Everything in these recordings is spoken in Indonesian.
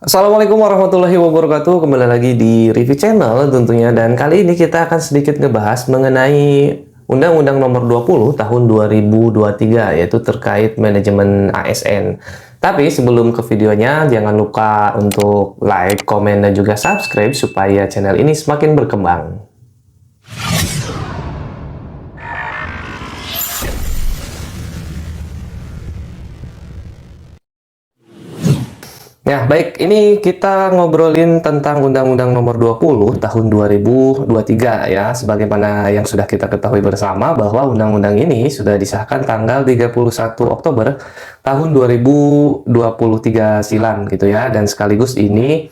Assalamualaikum warahmatullahi wabarakatuh. Kembali lagi di review channel tentunya, dan kali ini kita akan sedikit ngebahas mengenai Undang-Undang Nomor 20 Tahun 2023, yaitu terkait manajemen ASN. Tapi sebelum ke videonya, jangan lupa untuk like, komen, dan juga subscribe supaya channel ini semakin berkembang. Ya, baik. Ini kita ngobrolin tentang Undang-Undang Nomor 20 Tahun 2023 ya. Sebagaimana yang sudah kita ketahui bersama bahwa undang-undang ini sudah disahkan tanggal 31 Oktober tahun 2023 silam gitu ya. Dan sekaligus ini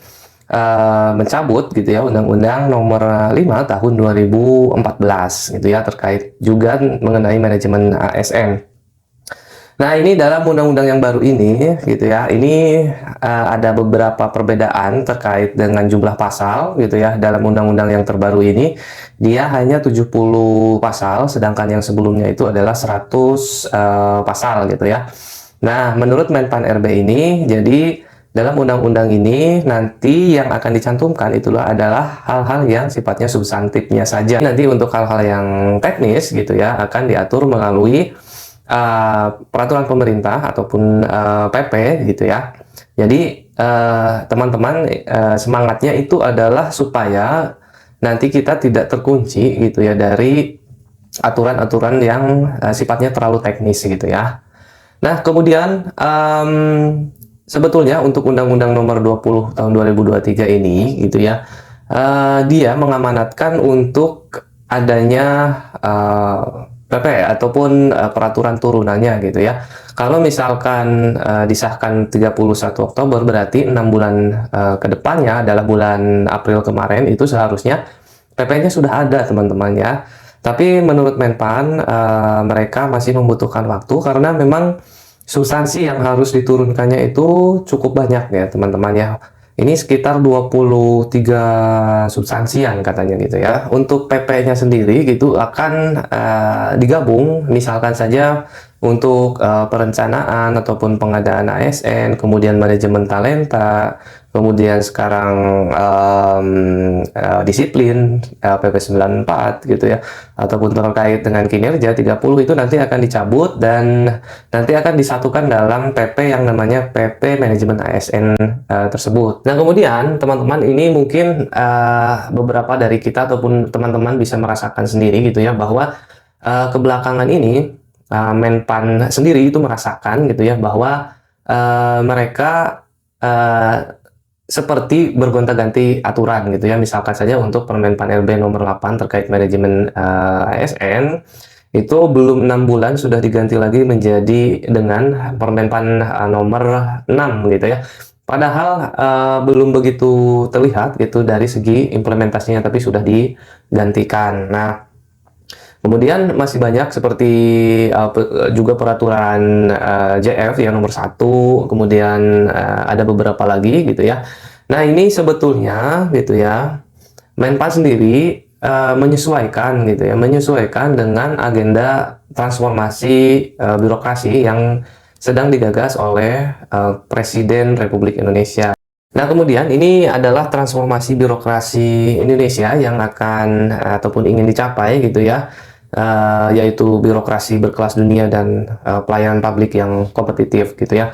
mencabut gitu ya Undang-Undang Nomor 5 Tahun 2014 gitu ya, terkait juga mengenai manajemen ASN. Nah, ini dalam undang-undang yang baru ini, gitu ya, ini ada beberapa perbedaan terkait dengan jumlah pasal, gitu ya. Dalam undang-undang yang terbaru ini, dia hanya 70 pasal, sedangkan yang sebelumnya itu adalah 100 pasal, gitu ya. Nah, menurut Menpan RB ini, jadi dalam undang-undang ini, nanti yang akan dicantumkan itulah adalah hal-hal yang sifatnya substantifnya saja. Nanti untuk hal-hal yang teknis, gitu ya, akan diatur melalui peraturan pemerintah ataupun PP gitu ya. Jadi teman-teman, semangatnya itu adalah supaya nanti kita tidak terkunci gitu ya dari aturan-aturan yang sifatnya terlalu teknis gitu ya. Nah, kemudian sebetulnya untuk Undang-Undang Nomor 20 Tahun 2023 ini gitu ya, dia mengamanatkan untuk adanya PP ataupun peraturan turunannya gitu ya. Kalau misalkan disahkan 31 Oktober, berarti 6 bulan ke depannya adalah bulan April kemarin itu seharusnya PP-nya sudah ada teman-teman ya. Tapi menurut Menpan mereka masih membutuhkan waktu karena memang substansi yang harus diturunkannya itu cukup banyak ya teman-teman ya. Ini sekitar 23 substansian katanya gitu ya. Untuk PP-nya sendiri gitu akan digabung, misalkan saja untuk perencanaan ataupun pengadaan ASN, kemudian manajemen talenta, kemudian sekarang disiplin PP 94 gitu ya, ataupun terkait dengan kinerja 30 itu nanti akan dicabut dan nanti akan disatukan dalam PP yang namanya PP manajemen ASN tersebut. Nah, kemudian teman-teman ini mungkin beberapa dari kita ataupun teman-teman bisa merasakan sendiri gitu ya, bahwa kebelakangan ini Menpan sendiri itu merasakan gitu ya bahwa mereka seperti bergonta-ganti aturan gitu ya. Misalkan saja untuk Permenpan RB nomor 8 terkait manajemen ASN itu belum 6 bulan sudah diganti lagi menjadi dengan Permenpan nomor 6 gitu ya. Padahal belum begitu terlihat gitu dari segi implementasinya, tapi sudah digantikan. Nah, kemudian masih banyak seperti juga peraturan JF yang nomor 1, kemudian ada beberapa lagi gitu ya. Nah, ini sebetulnya gitu ya, Menpan sendiri menyesuaikan gitu ya, menyesuaikan dengan agenda transformasi birokrasi yang sedang digagas oleh Presiden Republik Indonesia. Nah, kemudian ini adalah transformasi birokrasi Indonesia yang akan ataupun ingin dicapai gitu ya, yaitu birokrasi berkelas dunia dan pelayanan publik yang kompetitif gitu ya.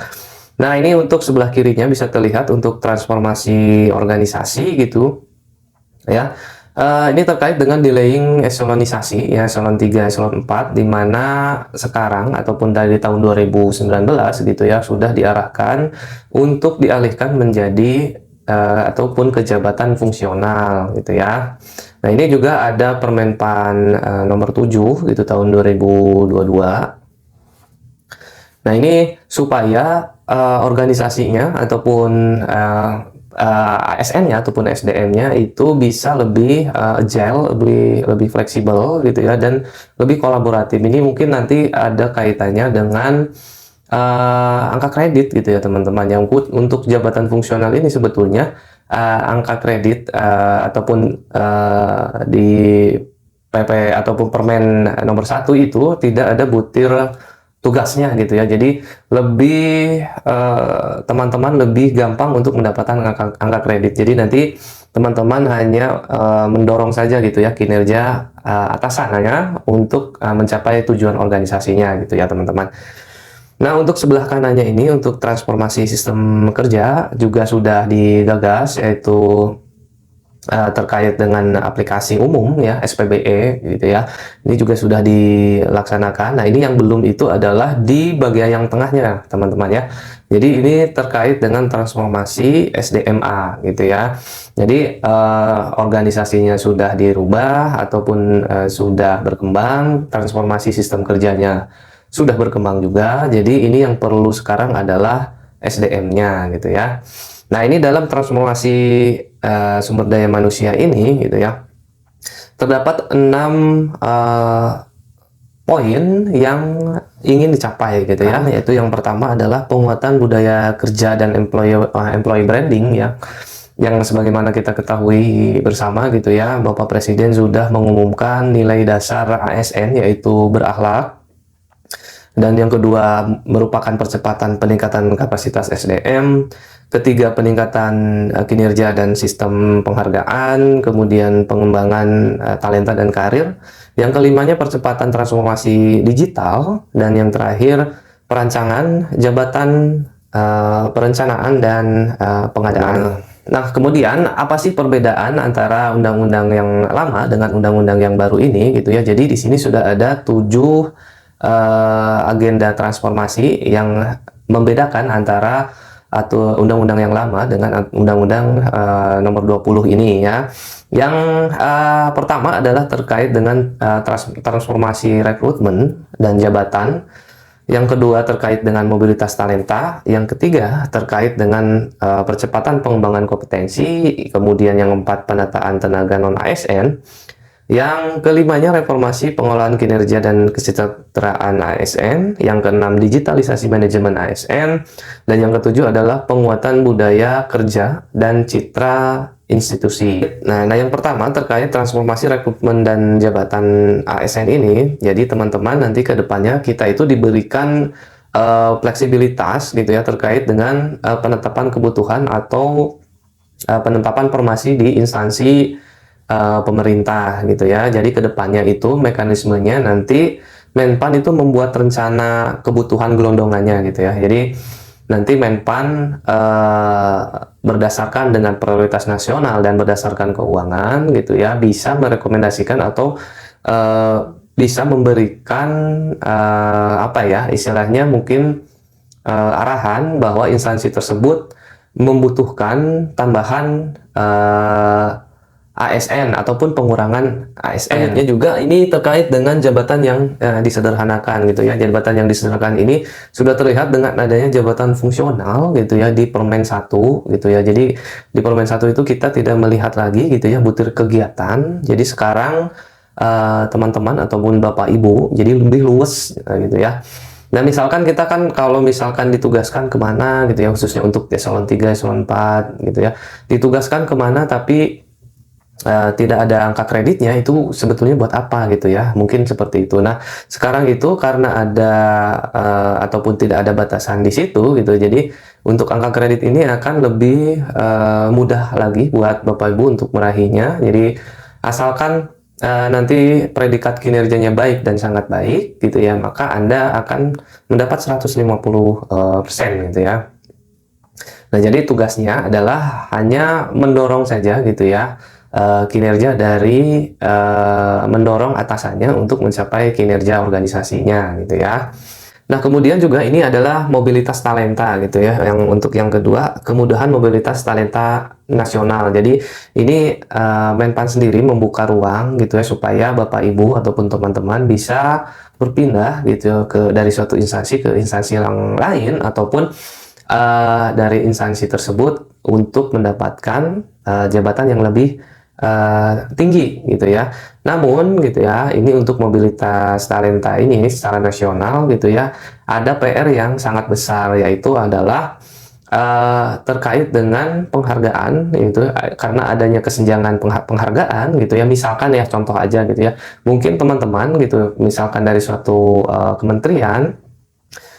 Nah, ini untuk sebelah kirinya bisa terlihat untuk transformasi organisasi gitu ya. Ini terkait dengan delaying eselonisasi ya, eselon 3, eselon 4, di mana sekarang ataupun dari tahun 2019 gitu ya sudah diarahkan untuk dialihkan menjadi ataupun ke jabatan fungsional gitu ya. Nah, ini juga ada Permenpan nomor 7 gitu tahun 2022. Nah, ini supaya organisasinya ataupun ASN-nya ataupun SDM-nya itu bisa lebih agile, lebih fleksibel gitu ya, dan lebih kolaboratif. Ini mungkin nanti ada kaitannya dengan angka kredit gitu ya teman-teman. Yang untuk jabatan fungsional ini sebetulnya angka kredit ataupun di PP ataupun Permen nomor 1 itu tidak ada butir tugasnya gitu ya. Jadi lebih teman-teman lebih gampang untuk mendapatkan angka kredit. Jadi nanti teman-teman hanya mendorong saja gitu ya kinerja atasannya untuk mencapai tujuan organisasinya gitu ya teman-teman. Nah, untuk sebelah kanannya ini untuk transformasi sistem kerja juga sudah digagas, yaitu terkait dengan aplikasi umum ya, SPBE gitu ya. Ini juga sudah dilaksanakan. Nah, ini yang belum itu adalah di bagian yang tengahnya teman-teman ya. Jadi ini terkait dengan transformasi SDMA gitu ya. Jadi organisasinya sudah dirubah ataupun sudah berkembang, transformasi sistem kerjanya sudah berkembang juga. Jadi ini yang perlu sekarang adalah SDM-nya gitu ya. Nah, ini dalam transformasi sumber daya manusia ini gitu ya, terdapat 6 poin yang ingin dicapai gitu ya, yaitu yang pertama adalah penguatan budaya kerja dan employee branding ya, yang sebagaimana kita ketahui bersama gitu ya, Bapak Presiden sudah mengumumkan nilai dasar ASN yaitu berakhlak. Dan yang kedua merupakan percepatan peningkatan kapasitas SDM, ketiga peningkatan kinerja dan sistem penghargaan, kemudian pengembangan talenta dan karir, yang kelimanya percepatan transformasi digital, dan yang terakhir perancangan jabatan perencanaan dan pengadaan. Nah, kemudian apa sih perbedaan antara undang-undang yang lama dengan undang-undang yang baru ini gitu ya? Jadi di sini sudah ada 7 agenda transformasi yang membedakan antara atau undang-undang yang lama dengan undang-undang nomor 20 ini ya. Yang pertama adalah terkait dengan transformasi rekrutmen dan jabatan. Yang kedua terkait dengan mobilitas talenta. Yang ketiga terkait dengan percepatan pengembangan kompetensi. Kemudian yang keempat penataan tenaga non ASN. Yang kelimanya reformasi pengolahan kinerja dan kesejahteraan ASN. Yang keenam digitalisasi manajemen ASN. Dan yang ketujuh adalah penguatan budaya kerja dan citra institusi. Nah, yang pertama terkait transformasi rekrutmen dan jabatan ASN ini. Jadi teman-teman nanti ke depannya kita itu diberikan fleksibilitas gitu ya terkait dengan penetapan kebutuhan atau penetapan formasi di instansi pemerintah gitu ya. Jadi kedepannya itu mekanismenya nanti Menpan itu membuat rencana kebutuhan gelondongannya gitu ya. Jadi nanti Menpan berdasarkan dengan prioritas nasional dan berdasarkan keuangan gitu ya bisa merekomendasikan atau bisa memberikan apa ya istilahnya mungkin arahan bahwa instansi tersebut membutuhkan tambahan ASN ataupun pengurangan ASN. Juga ini terkait dengan jabatan yang disederhanakan gitu ya. Jabatan yang disederhanakan ini sudah terlihat dengan adanya jabatan fungsional gitu ya di Permen 1 gitu ya. Jadi di Permen 1 itu kita tidak melihat lagi gitu ya butir kegiatan. Jadi sekarang teman-teman ataupun Bapak Ibu jadi lebih luwes gitu ya. Nah, misalkan kita kan kalau misalkan ditugaskan kemana gitu ya, khususnya untuk eselon 3, eselon 4 gitu ya, ditugaskan kemana tapi tidak ada angka kreditnya, itu sebetulnya buat apa gitu ya, mungkin seperti itu. Nah, sekarang itu karena ada ataupun tidak ada batasan di situ gitu, jadi untuk angka kredit ini akan lebih mudah lagi buat Bapak Ibu untuk meraihnya. Jadi asalkan nanti predikat kinerjanya baik dan sangat baik gitu ya, maka Anda akan mendapat 150% gitu ya. Nah, jadi tugasnya adalah hanya mendorong saja gitu ya kinerja dari mendorong atasannya untuk mencapai kinerja organisasinya gitu ya. Nah, kemudian juga ini adalah mobilitas talenta gitu ya. Yang untuk yang kedua, kemudahan mobilitas talenta nasional. Jadi ini Menpan sendiri membuka ruang gitu ya supaya Bapak Ibu ataupun teman-teman bisa berpindah gitu dari suatu instansi ke instansi yang lain ataupun dari instansi tersebut untuk mendapatkan jabatan yang lebih tinggi gitu ya. Namun gitu ya, ini untuk mobilitas talenta ini secara nasional gitu ya, ada PR yang sangat besar, yaitu adalah terkait dengan penghargaan gitu, karena adanya kesenjangan penghargaan gitu ya. Misalkan ya contoh aja gitu ya, mungkin teman-teman gitu misalkan dari suatu kementerian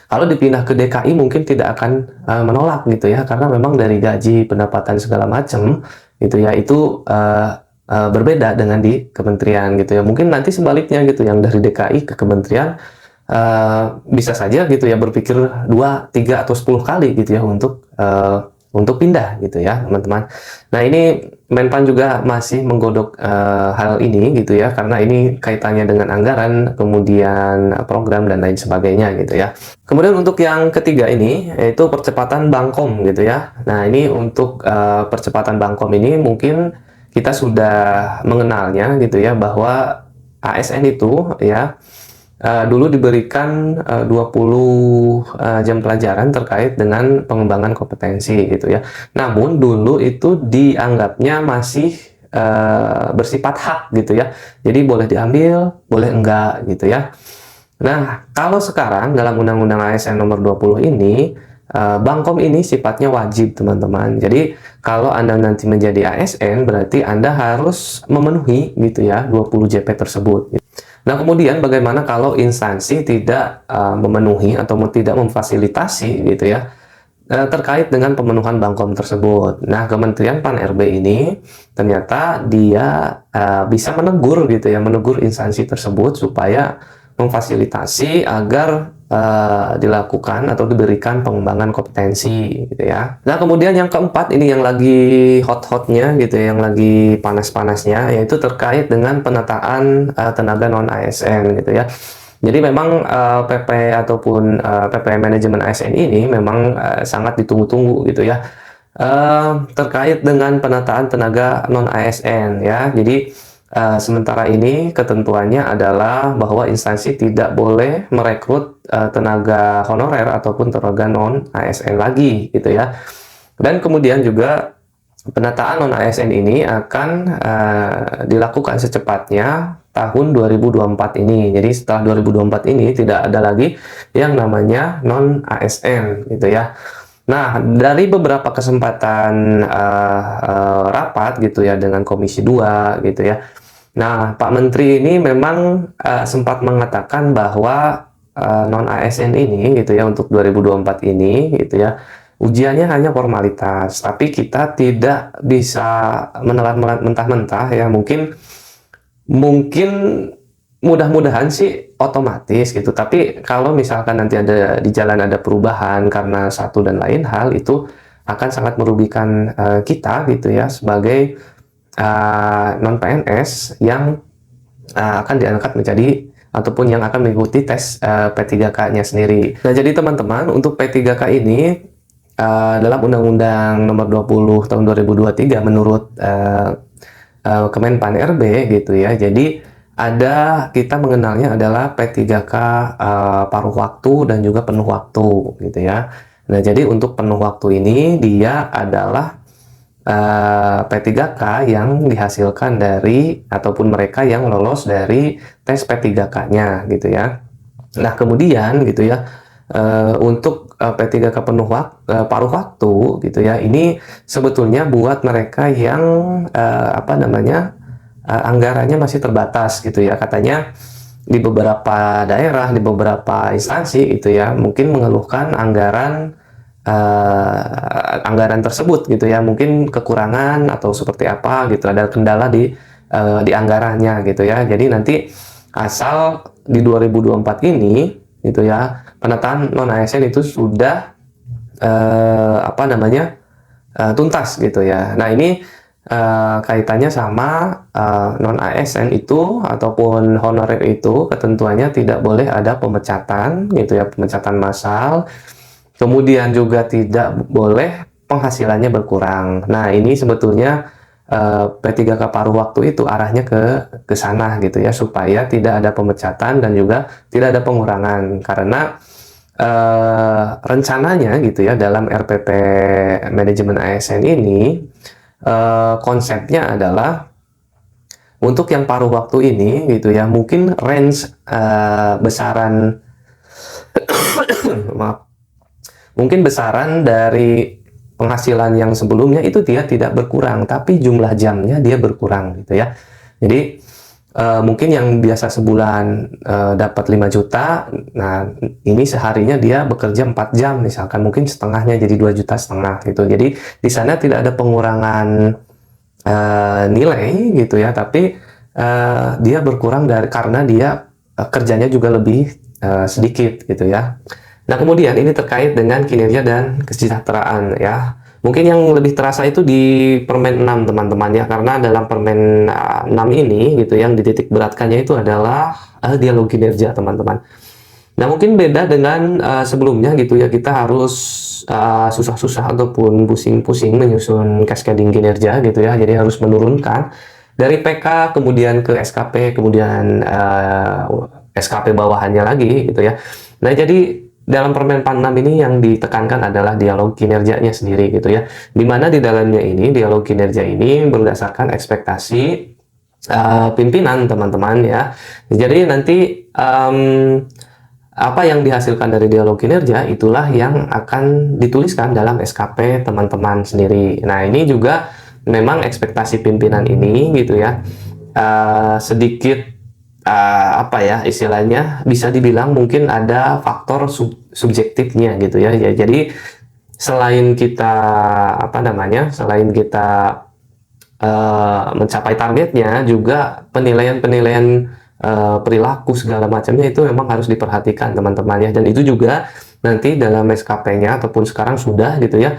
Kalau dipindah ke DKI mungkin tidak akan menolak gitu ya, karena memang dari gaji, pendapatan segala macam gitu ya, itu berbeda dengan di kementerian gitu ya. Mungkin nanti sebaliknya gitu, yang dari DKI ke kementerian bisa saja gitu ya berpikir 2, 3 atau 10 kali gitu ya untuk pindah gitu ya, teman-teman. Nah, ini Menpan juga masih menggodok hal ini gitu ya, karena ini kaitannya dengan anggaran, kemudian program dan lain sebagainya gitu ya. Kemudian untuk yang ketiga ini yaitu percepatan Bangkom gitu ya. Nah, ini untuk percepatan Bangkom ini mungkin kita sudah mengenalnya gitu ya, bahwa ASN itu ya dulu diberikan 20 jam pelajaran terkait dengan pengembangan kompetensi gitu ya. Namun dulu itu dianggapnya masih bersifat hak gitu ya. Jadi boleh diambil, boleh enggak gitu ya. Nah, kalau sekarang dalam Undang-Undang ASN nomor 20 ini, Bangkom ini sifatnya wajib, teman-teman. Jadi, kalau Anda nanti menjadi ASN, berarti Anda harus memenuhi gitu ya 20 JP tersebut. Nah, kemudian bagaimana kalau instansi tidak memenuhi atau tidak memfasilitasi gitu ya terkait dengan pemenuhan Bangkom tersebut. Nah, Kementerian Pan-RB ini ternyata dia bisa menegur gitu ya, menegur instansi tersebut supaya memfasilitasi agar dilakukan atau diberikan pengembangan kompetensi gitu ya. Nah, kemudian yang keempat ini yang lagi hot-hotnya gitu ya, yang lagi panas-panasnya, yaitu terkait dengan penataan tenaga non ASN gitu ya. Jadi memang PP ataupun PP manajemen ASN ini memang sangat ditunggu-tunggu gitu ya, terkait dengan penataan tenaga non ASN ya. Jadi sementara ini ketentuannya adalah bahwa instansi tidak boleh merekrut tenaga honorer ataupun tenaga non ASN lagi gitu ya. Dan kemudian juga penataan non ASN ini akan dilakukan secepatnya tahun 2024 ini. Jadi setelah 2024 ini tidak ada lagi yang namanya non ASN gitu ya. Nah, dari beberapa kesempatan rapat gitu ya dengan Komisi 2 gitu ya. Nah, Pak Menteri ini memang sempat mengatakan bahwa non ASN ini gitu ya untuk 2024 ini gitu ya, ujiannya hanya formalitas, tapi kita tidak bisa menelan mentah-mentah ya. Mungkin mudah-mudahan sih otomatis gitu, tapi kalau misalkan nanti ada di jalan ada perubahan karena satu dan lain hal, itu akan sangat merugikan kita gitu ya sebagai non PNS yang akan diangkat menjadi ataupun yang akan mengikuti tes P3K-nya sendiri. Nah, jadi teman-teman, untuk P3K ini dalam Undang-Undang Nomor 20 Tahun 2023 menurut Kemenpan RB gitu ya. Jadi kita mengenalnya adalah P3K paruh waktu dan juga penuh waktu gitu ya. Nah, jadi untuk penuh waktu ini dia adalah P3K yang dihasilkan dari ataupun mereka yang lolos dari tes P3K-nya gitu ya. Nah, kemudian gitu ya, untuk P3K paruh waktu gitu ya, ini sebetulnya buat mereka yang anggarannya masih terbatas gitu ya. Katanya di beberapa daerah, di beberapa instansi gitu ya, mungkin mengeluhkan anggaran tersebut gitu ya, mungkin kekurangan atau seperti apa gitu, ada kendala di anggarannya gitu ya. Jadi nanti asal di 2024 ini gitu ya, penataan non ASN itu sudah tuntas gitu ya. Nah, ini kaitannya sama non ASN itu ataupun honorer itu ketentuannya tidak boleh ada pemecatan gitu ya, pemecatan massal. Kemudian juga tidak boleh penghasilannya berkurang. Nah, ini sebetulnya P3K paruh waktu itu arahnya ke sana gitu ya, supaya tidak ada pemecatan dan juga tidak ada pengurangan. Karena rencananya gitu ya dalam RPP manajemen ASN ini konsepnya adalah untuk yang paruh waktu ini gitu ya, mungkin range besaran maaf, mungkin besaran dari penghasilan yang sebelumnya itu dia tidak berkurang, tapi jumlah jamnya dia berkurang gitu ya. Jadi mungkin yang biasa sebulan dapat 5 juta, nah ini seharinya dia bekerja 4 jam misalkan, mungkin setengahnya jadi 2,5 juta gitu. Jadi di sana tidak ada pengurangan nilai gitu ya, tapi dia berkurang karena dia kerjanya juga lebih sedikit gitu ya. Nah, kemudian ini terkait dengan kinerja dan kesejahteraan ya. Mungkin yang lebih terasa itu di Permen 6 teman-teman ya, karena dalam Permen 6 ini gitu yang dititik beratkannya itu adalah dialog kinerja teman-teman. Nah, mungkin beda dengan sebelumnya gitu ya, kita harus susah-susah ataupun pusing-pusing menyusun cascading kinerja gitu ya. Jadi harus menurunkan dari PK kemudian ke SKP, kemudian SKP bawahannya lagi gitu ya. Nah, jadi dalam Permen 6 ini yang ditekankan adalah dialog kinerjanya sendiri gitu ya. Dimana di dalamnya ini dialog kinerja ini berdasarkan ekspektasi pimpinan teman-teman ya. Jadi nanti apa yang dihasilkan dari dialog kinerja itulah yang akan dituliskan dalam SKP teman-teman sendiri. Nah, ini juga memang ekspektasi pimpinan ini gitu ya, sedikit apa ya istilahnya, bisa dibilang mungkin ada faktor subjektifnya gitu ya. Jadi selain kita apa namanya, selain kita mencapai targetnya, juga penilaian-penilaian perilaku segala macamnya itu memang harus diperhatikan teman-teman ya. Dan itu juga nanti dalam SKP-nya ataupun sekarang sudah gitu ya,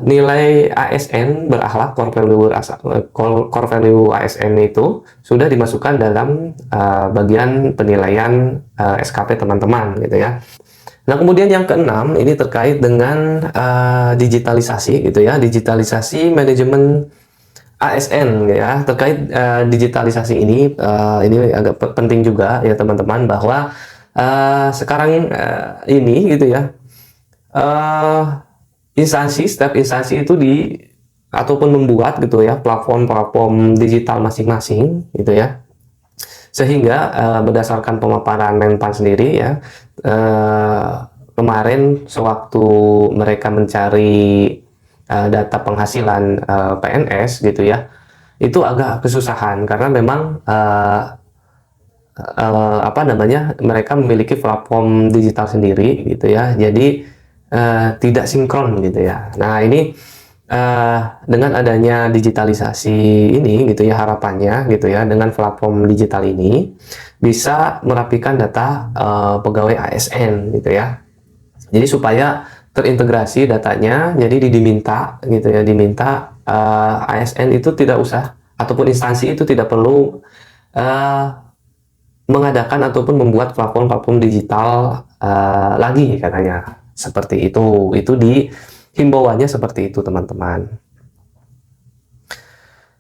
nilai ASN berakhlak, core value ASN itu sudah dimasukkan dalam bagian penilaian SKP teman-teman gitu ya. Nah, kemudian yang keenam ini terkait dengan digitalisasi gitu ya, digitalisasi manajemen ASN ya. Terkait digitalisasi ini agak penting juga ya teman-teman, bahwa sekarang ini gitu ya, setiap instansi itu ataupun membuat gitu ya platform digital masing-masing gitu ya, sehingga berdasarkan pemaparan Menpan sendiri ya, kemarin sewaktu mereka mencari data penghasilan PNS gitu ya, itu agak kesusahan karena memang apa namanya, mereka memiliki platform digital sendiri gitu ya, jadi tidak sinkron gitu ya. Nah, ini dengan adanya digitalisasi ini gitu ya, harapannya gitu ya, dengan platform digital ini bisa merapikan data pegawai ASN gitu ya. Jadi supaya terintegrasi datanya, jadi diminta gitu ya, diminta ASN itu tidak usah, ataupun instansi itu tidak perlu mengadakan ataupun membuat platform digital lagi katanya. Seperti itu di himbauannya seperti itu teman-teman.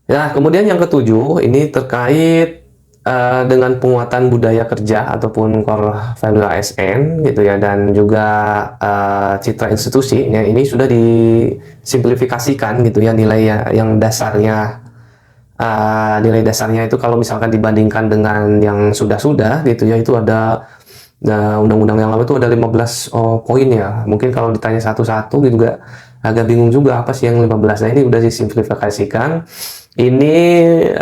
Nah, kemudian yang ketujuh ini terkait dengan penguatan budaya kerja ataupun core value ASN gitu ya, dan juga citra institusi ya, ini sudah disimplifikasikan gitu ya, nilai yang dasarnya, nilai dasarnya itu kalau misalkan dibandingkan dengan yang sudah gitu ya, itu ada undang-undang yang lama itu ada 15 poin ya. Mungkin kalau ditanya satu-satu juga agak bingung juga apa sih yang 15. Nah, ini udah disimplifikasikan. Ini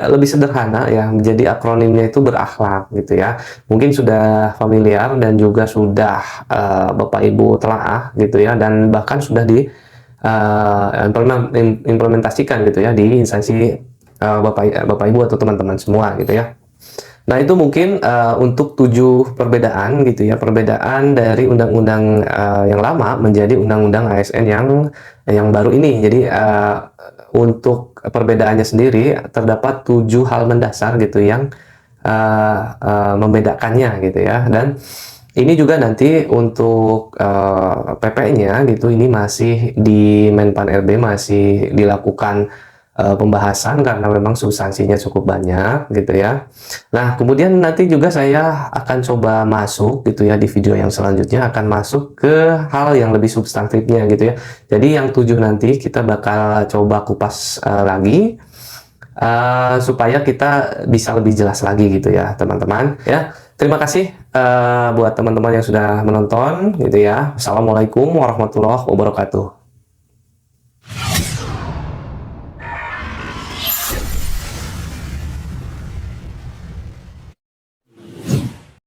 lebih sederhana ya, menjadi akronimnya itu berakhlak gitu ya. Mungkin sudah familiar dan juga sudah Bapak Ibu telaah gitu ya, dan bahkan sudah implementasikan gitu ya di instansi Bapak Ibu atau teman-teman semua gitu ya. Nah, itu mungkin untuk 7 perbedaan gitu ya, perbedaan dari undang-undang yang lama menjadi undang-undang ASN yang baru ini. Jadi untuk perbedaannya sendiri terdapat 7 hal mendasar gitu yang membedakannya gitu ya. Dan ini juga nanti untuk PP-nya gitu, ini masih di Menpan RB masih dilakukan pembahasan karena memang substansinya cukup banyak gitu ya. Nah, kemudian nanti juga saya akan coba masuk gitu ya, di video yang selanjutnya akan masuk ke hal yang lebih substantifnya gitu ya. Jadi yang 7 nanti kita bakal coba kupas lagi supaya kita bisa lebih jelas lagi gitu ya teman-teman ya. Terima kasih buat teman-teman yang sudah menonton gitu ya. Assalamualaikum warahmatullahi wabarakatuh.